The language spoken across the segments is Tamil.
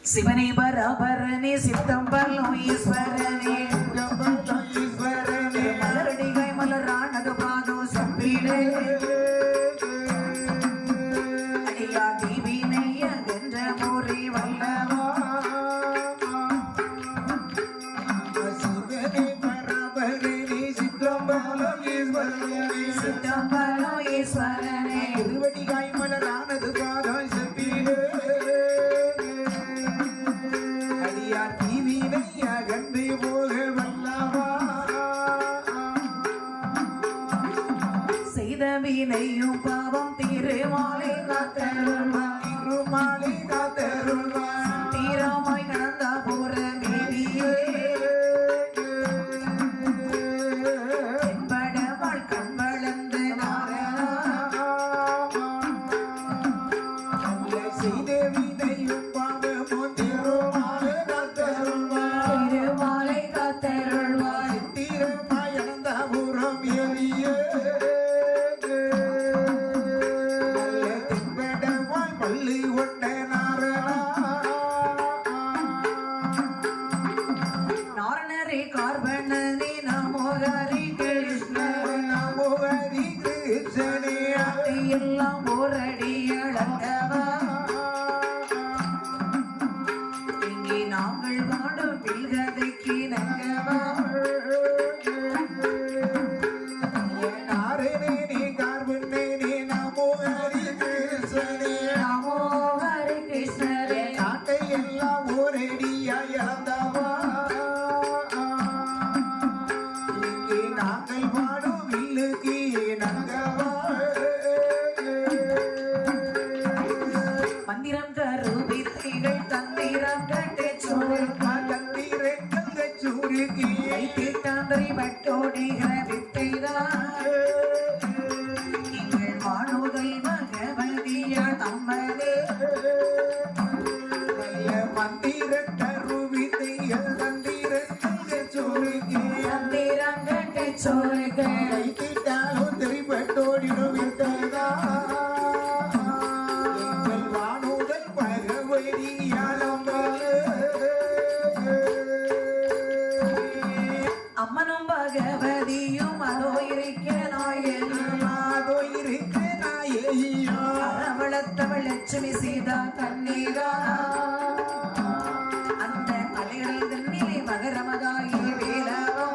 சிவனே பராபரனே சித்தம்பலம் ஈஸ்வரனே மலரடிகை மலரானது பாதம் சம்பிலே அடியா தீவினைய வென்ற முறை வல்லவா சிவனே பராபரனே சித்தம்பலம் ஈஸ்வரனே திருவடிகாய் மலரானது பாதம் சம்பிலே அகன்று போக வல்லவா செய்த வினையும் பாவம் திருமாலை காத்தருள்வார் திருமாலை காத்தருள்வார் தீராமாய் கடந்த போற மேதியே என்படவாள் கண் வளர்ந்து செய்த வினையும் பாவமோ திருமாலை திருமாலை காத்தருள்வார் தீரமாய் கடந்த புறம் எரிய தின்படவாய் பள்ளி கொண்ட நாரணரே கார்பணனே நமோகரி நமோகரி கிருஷ்ணனே எல்லாம் ஓரடி அளந்தவா இங்கே நாங்கள் வாடும் பில்கதைக்கு நங்கவா நாரணே கார்பண்ணே நமோகரி கிருஷ்ணனே நமோகரி கிருஷ்ணரே நாட்டை எல்லாம் ஓரடியாய் இழந்தவா இங்கே நாங்கள் பாடும் வில்லுக்கு நங்கவா மந்திரம் கருவித்தைகள் தந்திரம் கட்டு தந்திரங்கள் சூருக்கி தீட்டாந்தரி பட்டோடுகிற வித்தைதான் எங்கள் வானுதல் பகவதியாள் அம்மனே மந்திர கருவித்தைகள் தந்திரங்கள் சூருக்கி தந்திரம் கட்டு சோறுகள் கைத்திட்டாலும் திரிபட்டோடிடும் வித்தைதா எங்கள் வானுதல் பகவதியாளம் அம்மனும் பகவதியும் அதோ இருக்க நாயகியும் அதோ இருக்கு நாயகியா அரவளத்தவள் லட்சுமி சீதா கண்ணீரா அந்த அலைகள் தண்ணிலே மகரமதாகி வேலவோ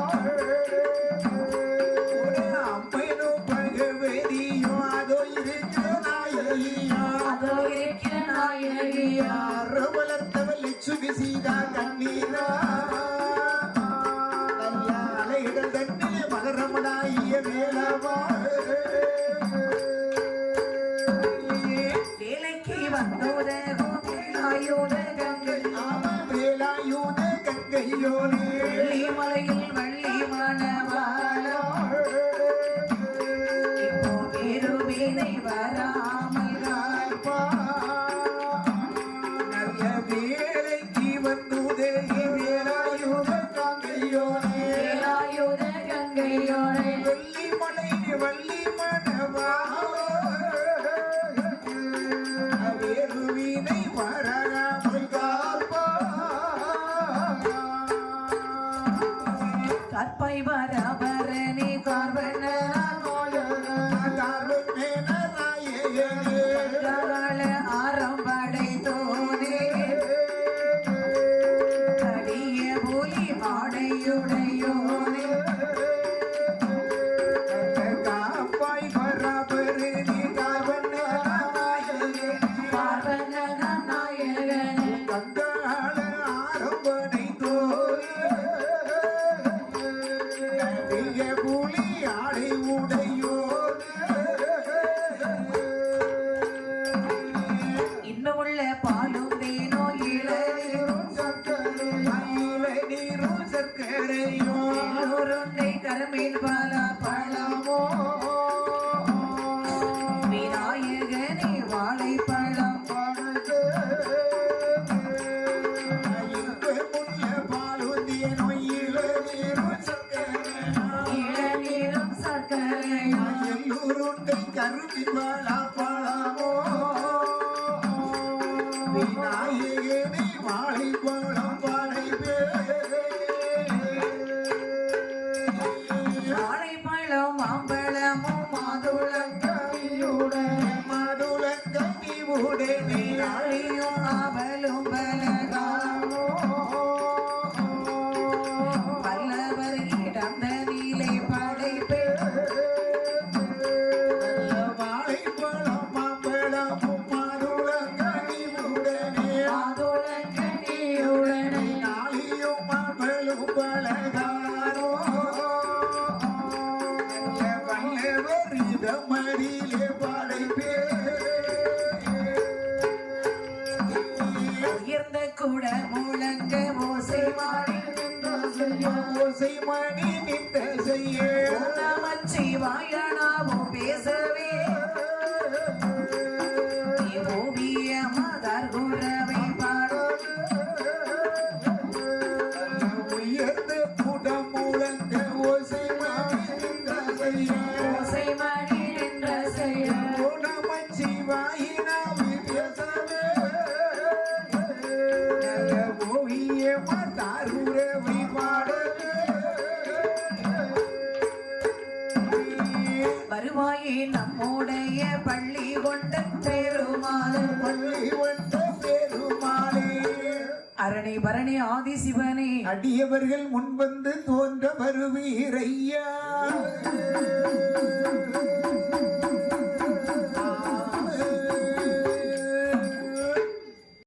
அம்மனும் பகவதியும் அதோ இருக்கு நாயகியா அதோ இருக்கிற நாயகியா யாரோ வளர்த்தவள் லட்சுமி சீதா கண்ணீரா அலைகள் தண்ணிலே மகரமனாகிய வேலவா வேலைக்கு வந்தோதகும் வேலாயுத கங்கை வேலாயுத கங்கையோனே வெள்ளிமலையில் வள்ளி மணவாளோ இப்போ வேறு வீணை வராமல் காப்பா நல்ல வேலைக்கு வந்துதே வேலாயுத கங்கையோனே வேலாயுத கங்கையோனே வெள்ளிமலை வள்ளி மணவாளோ வேறு வீணை வராமல் காப்பா கற்பை பரபரனே கார்பன ஆரம்படை தோனே கடிய போலி மாடையுடையோனே பார்வன நாயகனே இன்னும் உள்ள பாலும் தேனோ இளநீரும் எல்லோருண்டை கருமீன் பல பழமோ விநாயகனே வாழைப்பழம் மாலை பழம் படைப்பே வாழைப்பழம் மாம்பழமும் மாதுளங்கனியுடன் மாதுளங்கனி உடனே நாளையும் அவலும் பலகாமோ வல்லவர் இடந்தனிலே படைப்பே வாழைப்பழம் மாம்பழமும் மாதுளங்கனி உடனே மாதுளங்கனியுடனே நாளியும் மாம்பழும் பலகாரோ வல்லவர் இடமடியிலே படைப்பே உயர்ந்த கூட முழங்க ஓசை மாறி ஓசை மணி நின்ற செய்ய நமச்சிவாயனாவும் பேசவே ஓவிய மதர் குரவை பாடும் உயர்ந்த குடம் முழங்க ஓசை மணி நின்ற செய்ய ஓசை மணி நின்ற செய்யும் குணமச்சிவாயினாவி பேசவே ஓவிய மதாருரவி பாடவே வருவாயே நம்முடைய பள்ளி கொண்ட பெருமாளும் பள்ளி வந்த பெருமாளே அரணை பரணி ஆதி சிவனே அடியவர்கள் முன்வந்து தோன்ற வருவீரையா